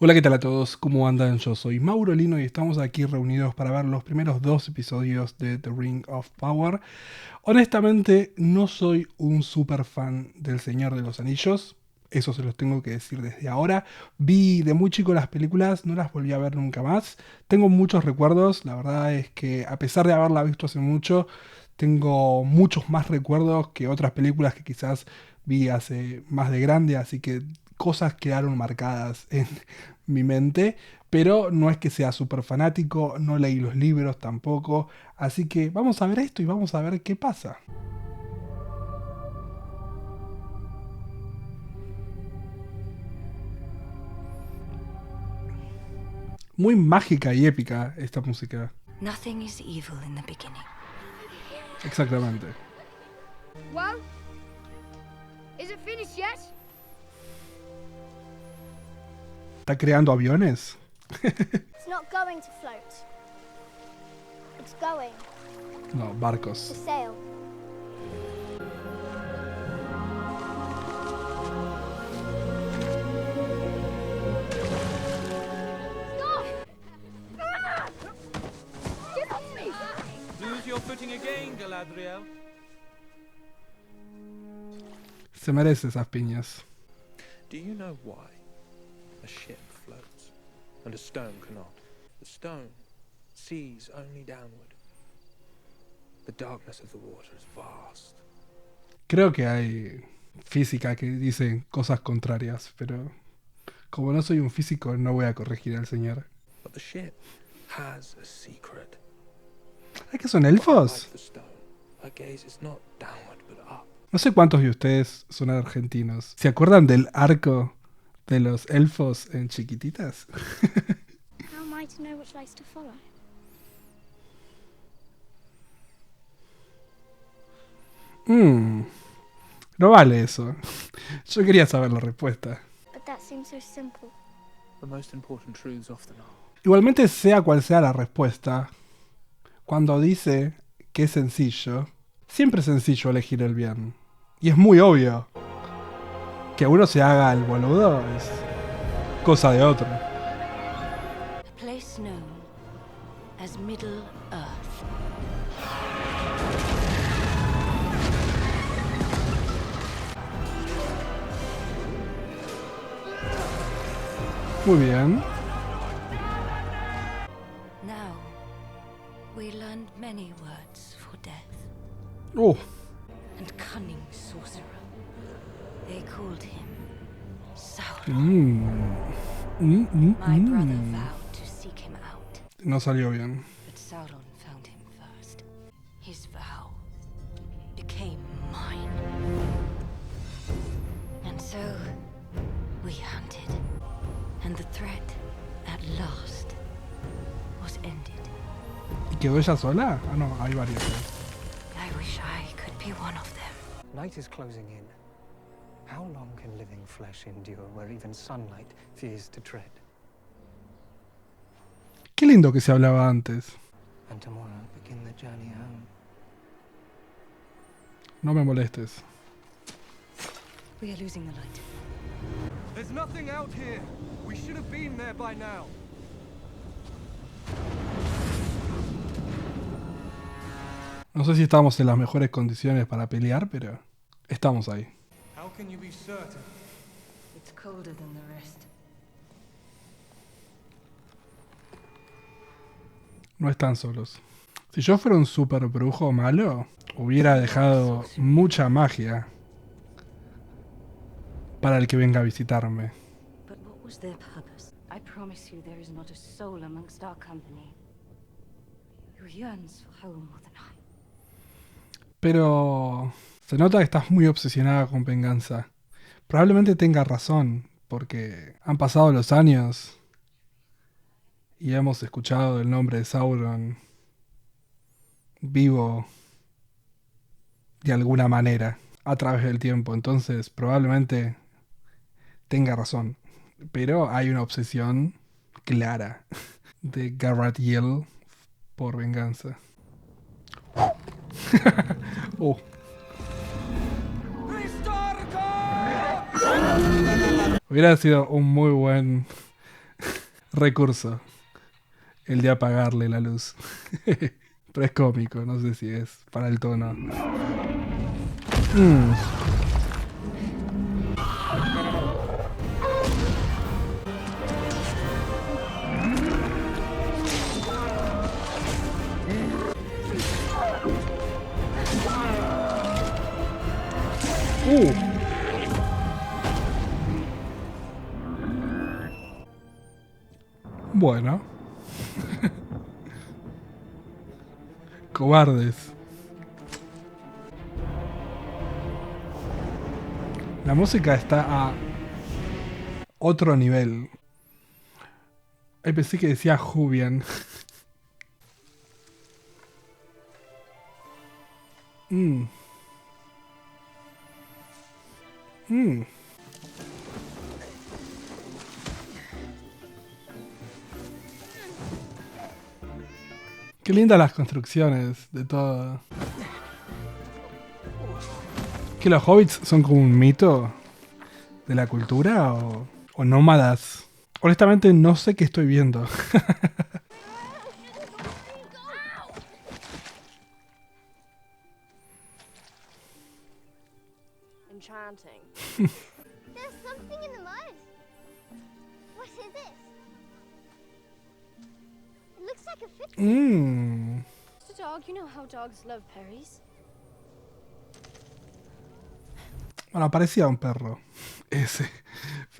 Hola, ¿qué tal a todos? ¿Cómo andan? Yo soy Mauro Lino y estamos aquí reunidos para ver los primeros dos episodios de The Ring of Power. Honestamente, no soy un super fan del Señor de los Anillos. Eso se los tengo que decir desde ahora. Vi de muy chico las películas, no las volví a ver nunca más. Tengo muchos recuerdos, la verdad es que a pesar de haberla visto hace mucho, tengo muchos más recuerdos que otras películas que quizás vi hace más de grande, así que cosas quedaron marcadas en mi mente, pero no es que sea súper fanático, no leí los libros tampoco, así que vamos a ver esto y vamos a ver qué pasa. Muy mágica y épica esta música. Nothing is evil in the beginning. Exactamente. Well, is it finished yet? ¿Está creando aviones? It's not going to float. It's going No, to barcos. sail. Stop! Get off me! Lose your footing again, Galadriel. Se merece esas piñas. Do you know why a ship floats and a stone cannot? The stone sees only downward. The darkness of the water is vast. Creo que hay física que dice cosas contrarias, pero como no soy un físico, no voy a corregir al señor. But the ship has a secret. ¿Es que son elfos? Like the stone, her gaze is not downward but up. No sé cuántos de ustedes son argentinos. ¿Se acuerdan del arco de los elfos en Chiquititas? How am I to know which lights to follow? No vale eso. Yo quería saber la respuesta. But that seems so simple. The most important truths often are. Igualmente, sea cual sea la respuesta, cuando dice que es sencillo, siempre es sencillo elegir el bien. Y es muy obvio. Que uno se haga el boludo es cosa de otro. A place known as Middle Earth. Muy bien. Now, we learned many words for death and cunning sorcerer. They called him Sauron. My brother vowed to seek him out, No salió bien. but Sauron found him first. His vow became mine. And so, we hunted. And the threat, at last, was ended. ¿Y quedó ella sola? Ah, no, hay varios. I wish I could be one of them. Night is closing in. How long can living flesh endure where even sunlight fears to tread? Qué lindo que se hablaba antes. And tomorrow begin the journey home. No me molestes. We are losing the light. There's nothing out here. We should have been there by now. No sé si estamos en las mejores condiciones para pelear, pero estamos ahí. How can you be certain? It's colder than the rest. No están solos. Si yo fuera un super brujo malo, hubiera dejado mucha magia para el que venga a visitarme. But what was their purpose? I promise you there is not a soul amongst our company who yearns for home more than I. Pero se nota que estás muy obsesionada con venganza. Probablemente tenga razón, porque han pasado los años y hemos escuchado el nombre de Sauron vivo de alguna manera a través del tiempo. Entonces probablemente tenga razón. Pero hay una obsesión clara de Galadriel por venganza. Hubiera sido un muy buen recurso. El de apagarle la luz. Pero es cómico, no sé si es para el tono. Bueno. Cobardes. La música está a otro nivel. Ay, pensé que decía Jubian. Qué lindas las construcciones de todo. ¿Que los hobbits son como un mito de la cultura o nómadas? Honestamente no sé qué estoy viendo. Enchanting. There's something in the mud. What is it? It looks like a fish. It's a dog. You know how dogs love berries. Bueno, parecía un perro. Ese.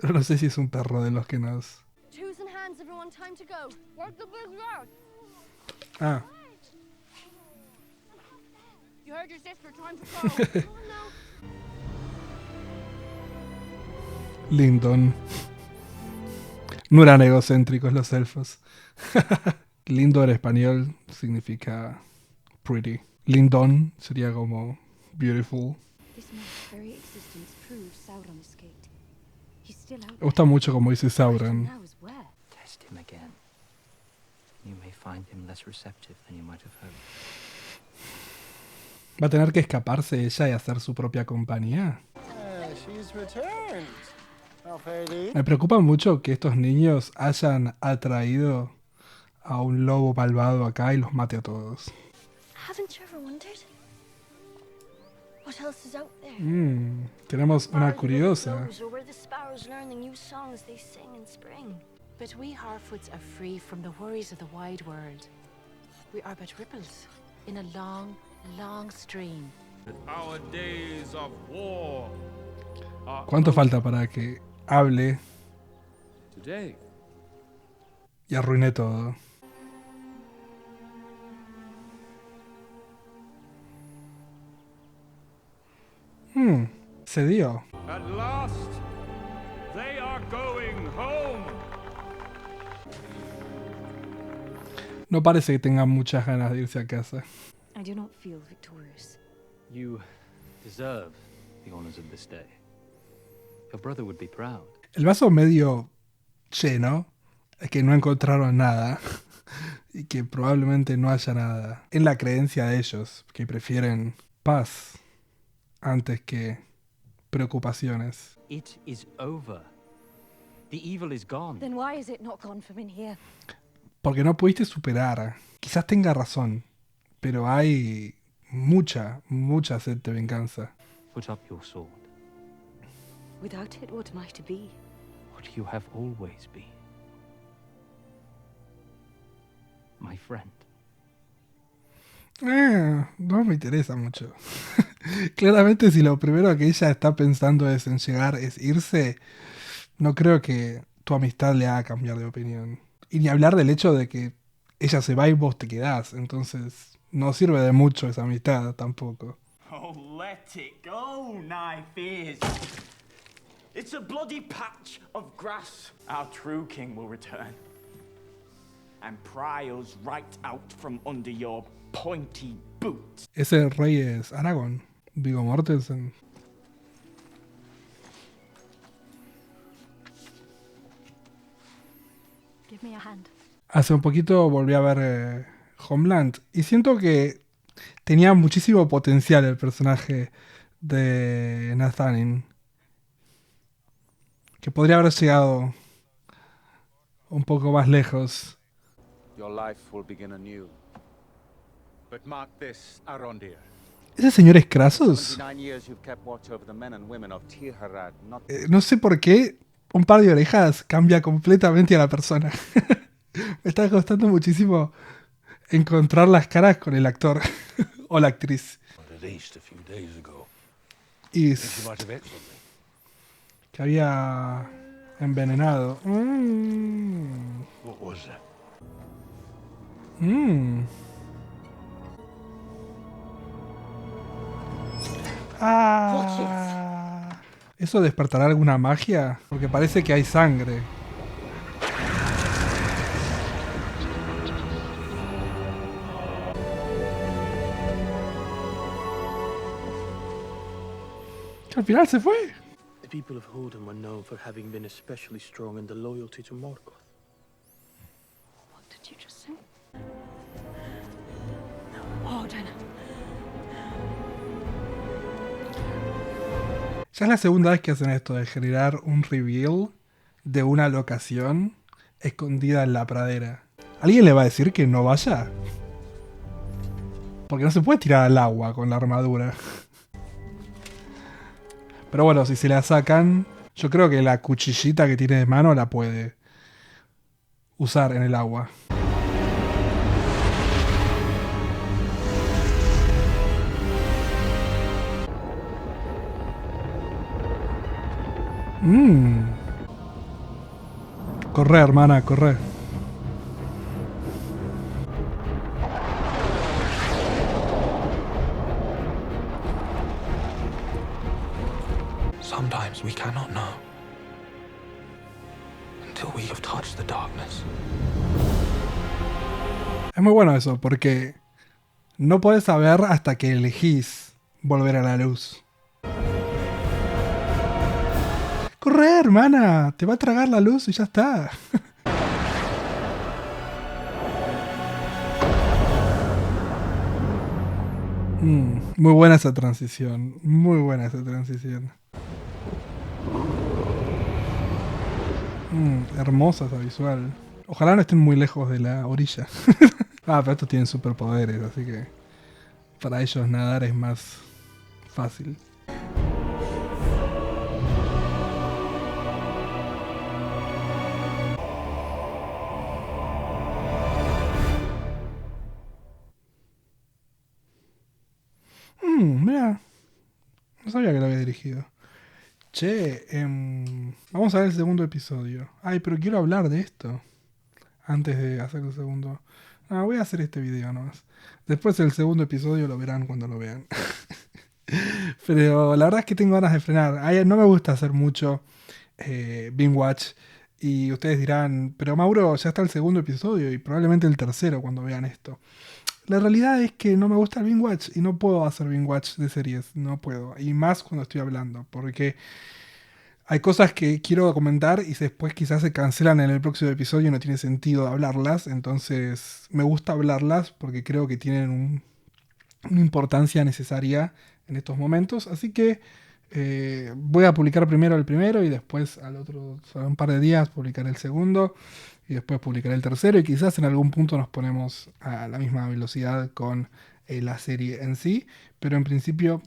Pero no sé si es un perro de los que nos... Twos and hands, everyone. Time to go. Where's the big rat? Ah. You heard your sister. Time to go. Oh no. Lindon. No eran egocéntricos los elfos. Lindo en español significa pretty. Lindon sería como beautiful. This man's very existence proves Sauron escaped. He's still out Me there. gusta mucho como dice The Sauron. question now is where? Test him again. You may find him less receptive than you might have hoped. ¿Va a tener que escaparse ella y hacer su propia compañía? She's returned. Alfredi. Me preocupa mucho que estos niños hayan atraído a un lobo malvado acá y los mate a todos. Haven't you ever wondered what else is out there? Tenemos una curiosa. Those are where the sparrows learn the new songs they sing in spring. But we Harfoots are free from the worries of the wide world. We are but ripples in a long, long stream. Our days of war are ¿Cuánto falta para que hable today. y arruine todo? Se dio. At last, they are going home. No parece que tengan muchas ganas de irse a casa. I do not feel victorious. You deserve the honors of this day. Your brother would be proud. El vaso medio lleno es que no encontraron nada y que probablemente no haya nada. En la creencia de ellos, que prefieren paz antes que preocupaciones. It is over. The evil is gone. Then why is it not gone from in here? Porque no pudiste superar. Quizás tenga razón, pero hay mucha sed de venganza. Put up your sword. Without it, what am I to be? What you have always been. My friend. No me interesa mucho. Claramente si lo primero que ella está pensando es en llegar, es irse, no creo que tu amistad le haga cambiar de opinión. Y ni hablar del hecho de que ella se va y vos te quedás. Entonces no sirve de mucho esa amistad tampoco. Oh, let it go, nigh fears. It's a bloody patch of grass. Our true king will return and pry us right out from under your pointy boots. Ese rey es Aragorn, Viggo Mortensen. Give me a hand. Hace un poquito volví a ver Homeland y siento que tenía muchísimo potencial el personaje de Nathanin. Que podría haber llegado un poco más lejos. Your life will begin anew. But mark this, Arondir. ¿Ese señor es Krasus? 29 years you've kept watch over the men and women of Tir-Harad, not No sé por qué un par de orejas cambia completamente a la persona. Me está costando muchísimo encontrar las caras con el actor o la actriz. Y que había envenenado. ¿Eso despertará alguna magia? Porque parece que hay sangre. Que al final se fue. The people of Hodin were known for having been especially strong in their loyalty to Morgoth. What did you just say? Odin. Ya es la segunda vez que hacen esto de generar un reveal de una locación escondida en la pradera. ¿Alguien le va a decir que no vaya? Porque no se puede tirar al agua con la armadura. Pero bueno, si se la sacan, yo creo que la cuchillita que tiene de mano la puede usar en el agua. Corre, hermana, corre. Sometimes we cannot know until we have touched the darkness. Es muy bueno eso, porque no podés saber hasta que elegís volver a la luz. Corre, hermana, te va a tragar la luz y ya está. Muy buena esa transición, muy buena esa transición. Hermosa esa visual. Ojalá no estén muy lejos de la orilla. Pero estos tienen superpoderes, así que para ellos nadar es más fácil. Mira, no sabía que lo había dirigido. Che, vamos a ver el segundo episodio. Ay, pero quiero hablar de esto antes de hacer el segundo. Voy a hacer este video nomás. Después el segundo episodio lo verán cuando lo vean. Pero la verdad es que tengo ganas de frenar. No me gusta hacer mucho binge watch. Y ustedes dirán, pero Mauro, ya está el segundo episodio y probablemente el tercero cuando vean esto. La realidad es que no me gusta el binge watch y no puedo hacer binge watch de series, no puedo. Y más cuando estoy hablando, porque hay cosas que quiero comentar y después quizás se cancelan en el próximo episodio y no tiene sentido hablarlas. Entonces me gusta hablarlas porque creo que tienen una importancia necesaria en estos momentos. Así que voy a publicar primero el primero y después a un par de días publicaré el segundo. Y después publicaré el tercero y quizás en algún punto nos ponemos a la misma velocidad con la serie en sí. Pero en principio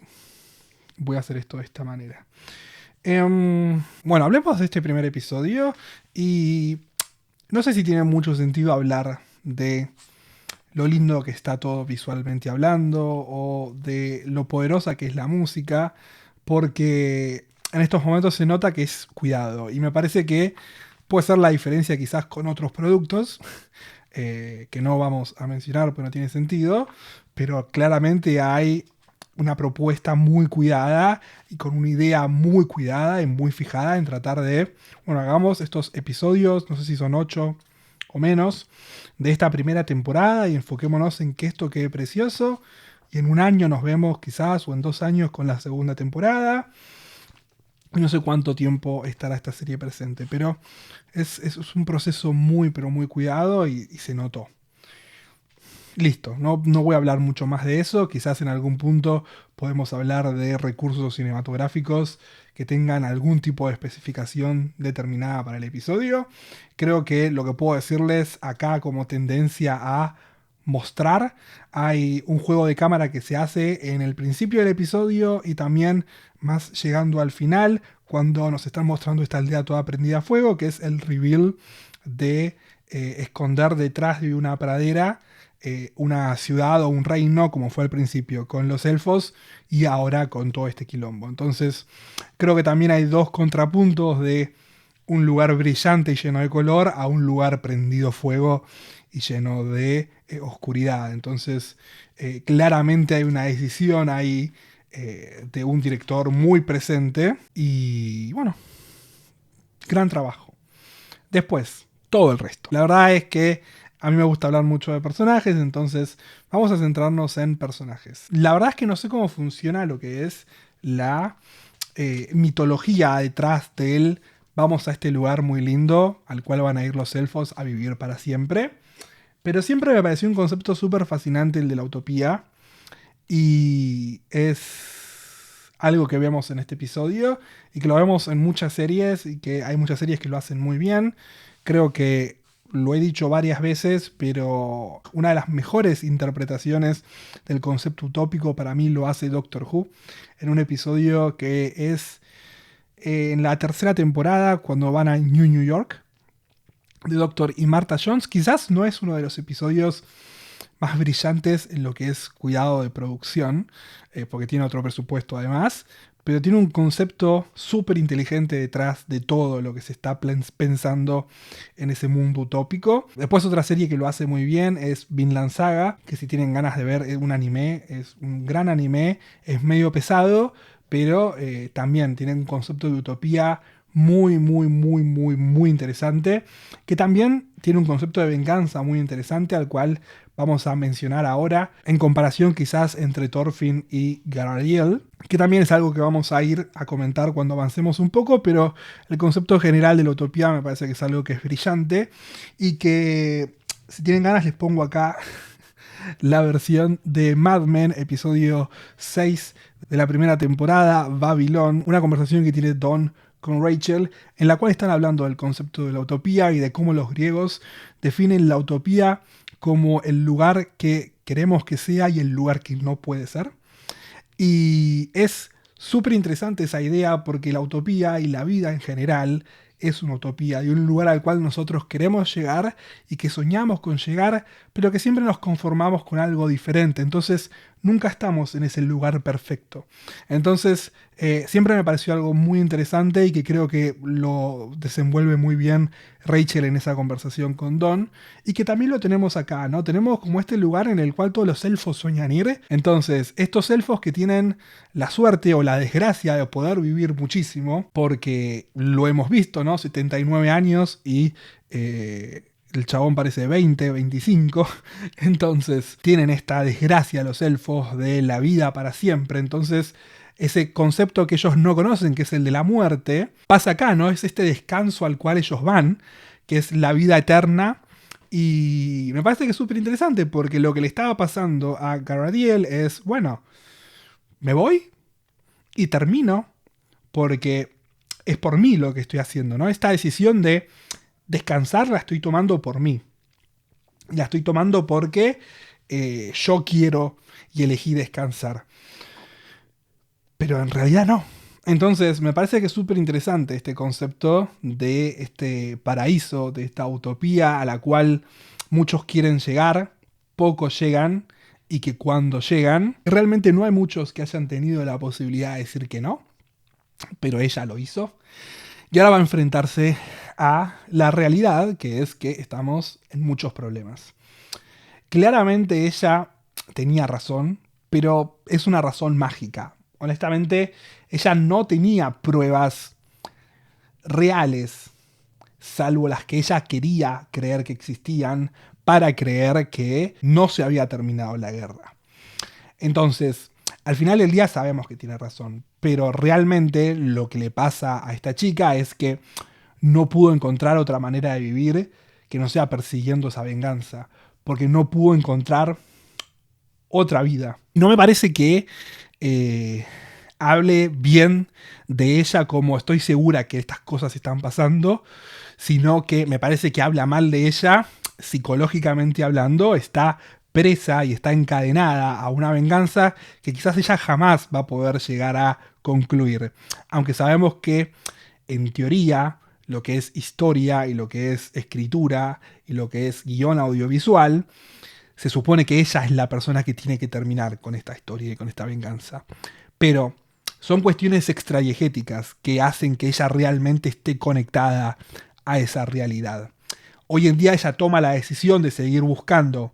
voy a hacer esto de esta manera. Bueno, hablemos de este primer episodio. Y no sé si tiene mucho sentido hablar de lo lindo que está todo visualmente hablando o de lo poderosa que es la música. Porque en estos momentos se nota que es cuidado. Y me parece que puede ser la diferencia quizás con otros productos que no vamos a mencionar porque no tiene sentido, pero claramente hay una propuesta muy cuidada y con una idea muy cuidada y muy fijada en tratar de, hagamos estos episodios, no sé si son 8 o menos, de esta primera temporada y enfoquémonos en que esto quede precioso y en un año nos vemos quizás o en 2 años con la segunda temporada. No sé cuánto tiempo estará esta serie presente, pero es un proceso muy, pero muy cuidado y se notó. listo, no voy a hablar mucho más de eso. Quizás en algún punto podemos hablar de recursos cinematográficos que tengan algún tipo de especificación determinada para el episodio. Creo que lo que puedo decirles acá como tendencia a mostrar, hay un juego de cámara que se hace en el principio del episodio y también más llegando al final, cuando nos están mostrando esta aldea toda prendida a fuego, que es el reveal de esconder detrás de una pradera una ciudad o un reino, como fue al principio con los elfos y ahora con todo este quilombo. Entonces creo que también hay dos contrapuntos de un lugar brillante y lleno de color a un lugar prendido fuego y lleno de oscuridad. Entonces claramente hay una decisión ahí de un director muy presente y bueno, gran trabajo. Después, todo el resto. La verdad es que a mí me gusta hablar mucho de personajes, entonces vamos a centrarnos en personajes. La verdad es que no sé cómo funciona lo que es la mitología detrás del vamos a este lugar muy lindo al cual van a ir los elfos a vivir para siempre. Pero siempre me pareció un concepto súper fascinante el de la utopía y es algo que vemos en este episodio y que lo vemos en muchas series y que hay muchas series que lo hacen muy bien. Creo que lo he dicho varias veces, pero una de las mejores interpretaciones del concepto utópico para mí lo hace Doctor Who en un episodio que es en la tercera temporada cuando van a New York de Doctor y Martha Jones. Quizás no es uno de los episodios más brillantes en lo que es cuidado de producción, porque tiene otro presupuesto además, pero tiene un concepto súper inteligente detrás de todo lo que se está pensando en ese mundo utópico. Después otra serie que lo hace muy bien es Vinland Saga, que si tienen ganas de ver un anime, es un gran anime, es medio pesado, pero también tiene un concepto de utopía muy interesante, que también tiene un concepto de venganza muy interesante al cual vamos a mencionar ahora, en comparación quizás entre Thorfinn y Galadriel, que también es algo que vamos a ir a comentar cuando avancemos un poco, pero el concepto general de la utopía me parece que es algo que es brillante y que si tienen ganas les pongo acá la versión de Mad Men, episodio 6 de la primera temporada, Babylon, una conversación que tiene Don con Rachel, en la cual están hablando del concepto de la utopía y de cómo los griegos definen la utopía como el lugar que queremos que sea y el lugar que no puede ser. Y es súper interesante esa idea porque la utopía y la vida en general es una utopía y un lugar al cual nosotros queremos llegar y que soñamos con llegar, pero que siempre nos conformamos con algo diferente. Entonces nunca estamos en ese lugar perfecto. Entonces siempre me pareció algo muy interesante y que creo que lo desenvuelve muy bien Rachel en esa conversación con Don y que también lo tenemos acá, ¿no? Tenemos como este lugar en el cual todos los elfos sueñan ir. Entonces estos elfos que tienen la suerte o la desgracia de poder vivir muchísimo, porque lo hemos visto, ¿no? 79 años y el chabón parece 20, 25. Entonces tienen esta desgracia los elfos de la vida para siempre. Entonces ese concepto que ellos no conocen, que es el de la muerte, pasa acá, ¿no? Es este descanso al cual ellos van, que es la vida eterna. Y me parece que es súper interesante porque lo que le estaba pasando a Galadriel es, bueno, me voy y termino porque es por mí lo que estoy haciendo, ¿no? Esta decisión de descansar la estoy tomando por mí. La estoy tomando porque yo quiero y elegí descansar. Pero en realidad no. Entonces me parece que es súper interesante este concepto de este paraíso, de esta utopía a la cual muchos quieren llegar, pocos llegan y que cuando llegan, realmente no hay muchos que hayan tenido la posibilidad de decir que no, pero ella lo hizo. Y ahora va a enfrentarse a la realidad, que es que estamos en muchos problemas. Claramente ella tenía razón, pero es una razón mágica. Honestamente, ella no tenía pruebas reales, salvo las que ella quería creer que existían, para creer que no se había terminado la guerra. Entonces, al final del día sabemos que tiene razón, pero realmente lo que le pasa a esta chica es que no pudo encontrar otra manera de vivir que no sea persiguiendo esa venganza. porque no pudo encontrar otra vida. No me parece que hable bien de ella como estoy segura que estas cosas están pasando, sino que me parece que habla mal de ella psicológicamente hablando. Está presa y está encadenada a una venganza que quizás ella jamás va a poder llegar a concluir. Aunque sabemos que en teoría lo que es historia y lo que es escritura y lo que es guión audiovisual, se supone que ella es la persona que tiene que terminar con esta historia y con esta venganza. Pero son cuestiones extradiegéticas que hacen que ella realmente esté conectada a esa realidad. Hoy en día ella toma la decisión de seguir buscando,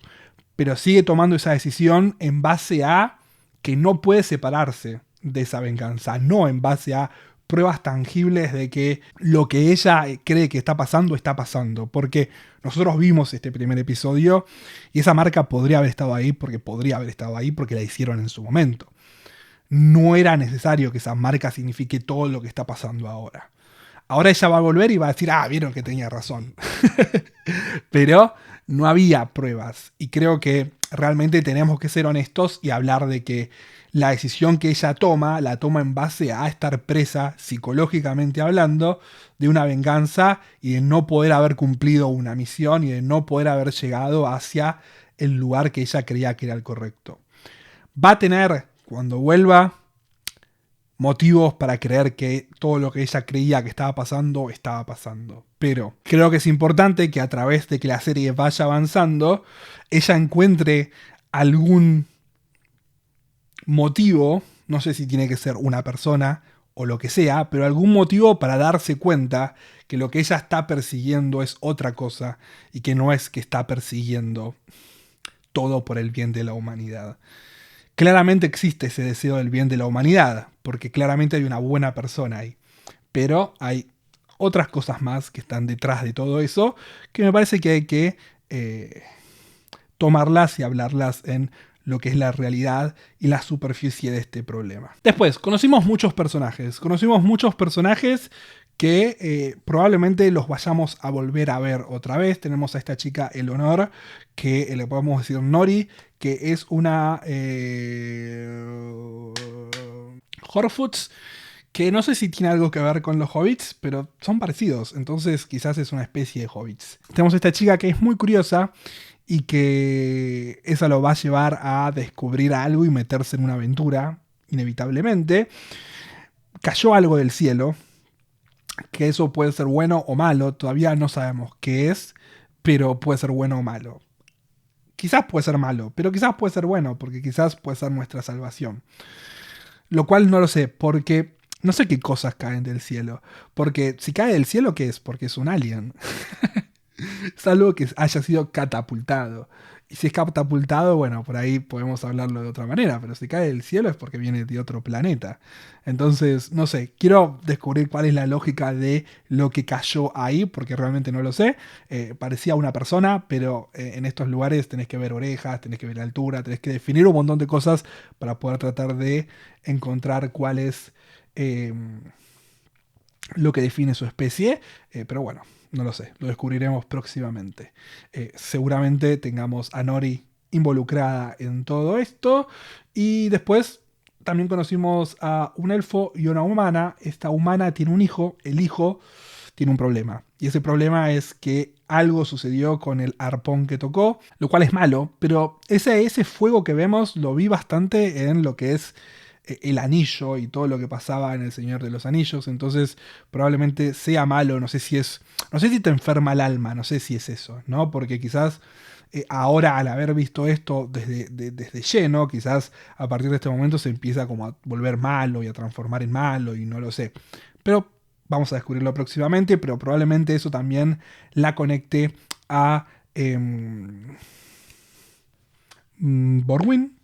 pero sigue tomando esa decisión en base a que no puede separarse de esa venganza, no en base a pruebas tangibles de que lo que ella cree que está pasando, porque nosotros vimos este primer episodio y esa marca podría haber estado ahí porque la hicieron en su momento. No era necesario que esa marca signifique todo lo que está pasando ahora. Ahora ella va a volver y va a decir, vieron que tenía razón. Pero no había pruebas. Y creo que realmente tenemos que ser honestos y hablar de que la decisión que ella toma, la toma en base a estar presa, psicológicamente hablando, de una venganza y de no poder haber cumplido una misión y de no poder haber llegado hacia el lugar que ella creía que era el correcto. Va a tener, cuando vuelva, motivos para creer que todo lo que ella creía que estaba pasando. Pero creo que es importante que a través de que la serie vaya avanzando, ella encuentre algún motivo, no sé si tiene que ser una persona o lo que sea, pero algún motivo para darse cuenta que lo que ella está persiguiendo es otra cosa y que no es que está persiguiendo todo por el bien de la humanidad. Claramente existe ese deseo del bien de la humanidad, porque claramente hay una buena persona ahí. Pero hay otras cosas más que están detrás de todo eso, que me parece que hay que tomarlas y hablarlas en lo que es la realidad y la superficie de este problema. Después, conocimos muchos personajes que probablemente los vayamos a volver a ver otra vez. Tenemos a esta chica Eleanor, que le podemos decir Nori, que es una Harfoots, que no sé si tiene algo que ver con los hobbits, pero son parecidos, entonces quizás es una especie de hobbits. Tenemos a esta chica que es muy curiosa y que eso lo va a llevar a descubrir algo y meterse en una aventura, inevitablemente. Cayó algo del cielo, que eso puede ser bueno o malo, todavía no sabemos qué es, pero puede ser bueno o malo. Quizás puede ser malo, pero quizás puede ser bueno, porque quizás puede ser nuestra salvación. Lo cual no lo sé, porque no sé qué cosas caen del cielo. Porque si cae del cielo, ¿qué es? Porque es un alien. Es algo que haya sido catapultado. Y si es catapultado, bueno, por ahí podemos hablarlo de otra manera, pero si cae del cielo es porque viene de otro planeta. Entonces, no sé, quiero descubrir cuál es la lógica de lo que cayó ahí, porque realmente no lo sé. Parecía una persona, pero en estos lugares tenés que ver orejas, tenés que ver altura, tenés que definir un montón de cosas para poder tratar de encontrar cuál es lo que define su especie. Pero bueno, no lo sé, lo descubriremos próximamente. Seguramente tengamos a Nori involucrada en todo esto. Y después también conocimos a un elfo y una humana. Esta humana tiene un hijo, el hijo tiene un problema. Y ese problema es que algo sucedió con el arpón que tocó, lo cual es malo, pero ese fuego que vemos lo vi bastante en lo que es el anillo y todo lo que pasaba en El Señor de los Anillos. Entonces probablemente sea malo, no sé si te enferma el alma, no sé si es eso, ¿no? Porque quizás ahora, al haber visto esto desde lleno, quizás a partir de este momento se empieza como a volver malo y a transformar en malo y no lo sé. Pero vamos a descubrirlo próximamente, pero probablemente eso también la conecte a Bronwyn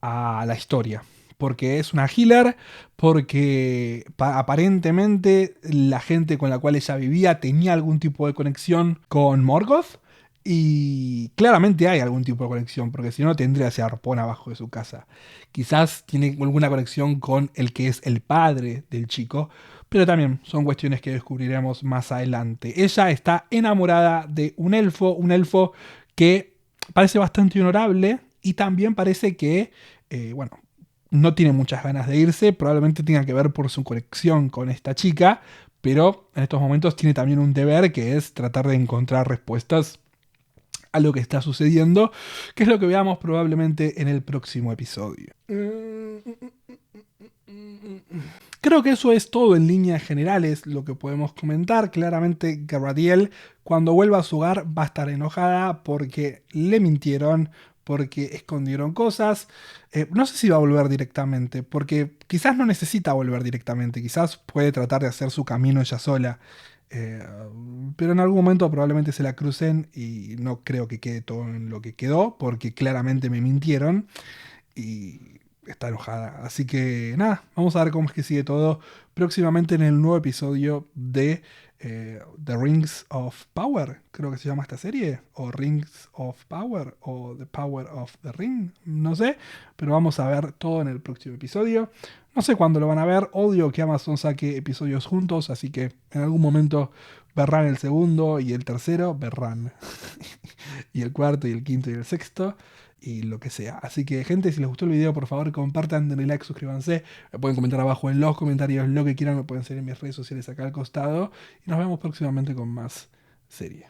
a la historia, porque es una healer, porque aparentemente la gente con la cual ella vivía tenía algún tipo de conexión con Morgoth, y claramente hay algún tipo de conexión, porque si no tendría ese arpón abajo de su casa. Quizás tiene alguna conexión con el que es el padre del chico, pero también son cuestiones que descubriremos más adelante. Ella está enamorada de un elfo que parece bastante honorable y también parece que, no tiene muchas ganas de irse, probablemente tenga que ver por su conexión con esta chica, pero en estos momentos tiene también un deber que es tratar de encontrar respuestas a lo que está sucediendo, que es lo que veamos probablemente en el próximo episodio. Creo que eso es todo en líneas generales lo que podemos comentar. Claramente Galadriel, cuando vuelva a su hogar, va a estar enojada porque le mintieron, porque escondieron cosas. No sé si va a volver directamente, porque quizás no necesita volver directamente, quizás puede tratar de hacer su camino ella sola. Pero en algún momento probablemente se la crucen y no creo que quede todo en lo que quedó, porque claramente me mintieron y está enojada. Así que nada, vamos a ver cómo es que sigue todo próximamente en el nuevo episodio de The Rings of Power, creo que se llama esta serie, o Rings of Power, o The Power of the Ring, no sé, pero vamos a ver todo en el próximo episodio. No sé cuándo lo van a ver, odio que Amazon saque episodios juntos, así que en algún momento verán el segundo y el tercero, verán y el cuarto y el quinto y el sexto y lo que sea. Así que gente, si les gustó el video, por favor compartan, denle like, suscríbanse, me pueden comentar abajo en los comentarios lo que quieran, me pueden seguir en mis redes sociales acá al costado y nos vemos próximamente con más serie.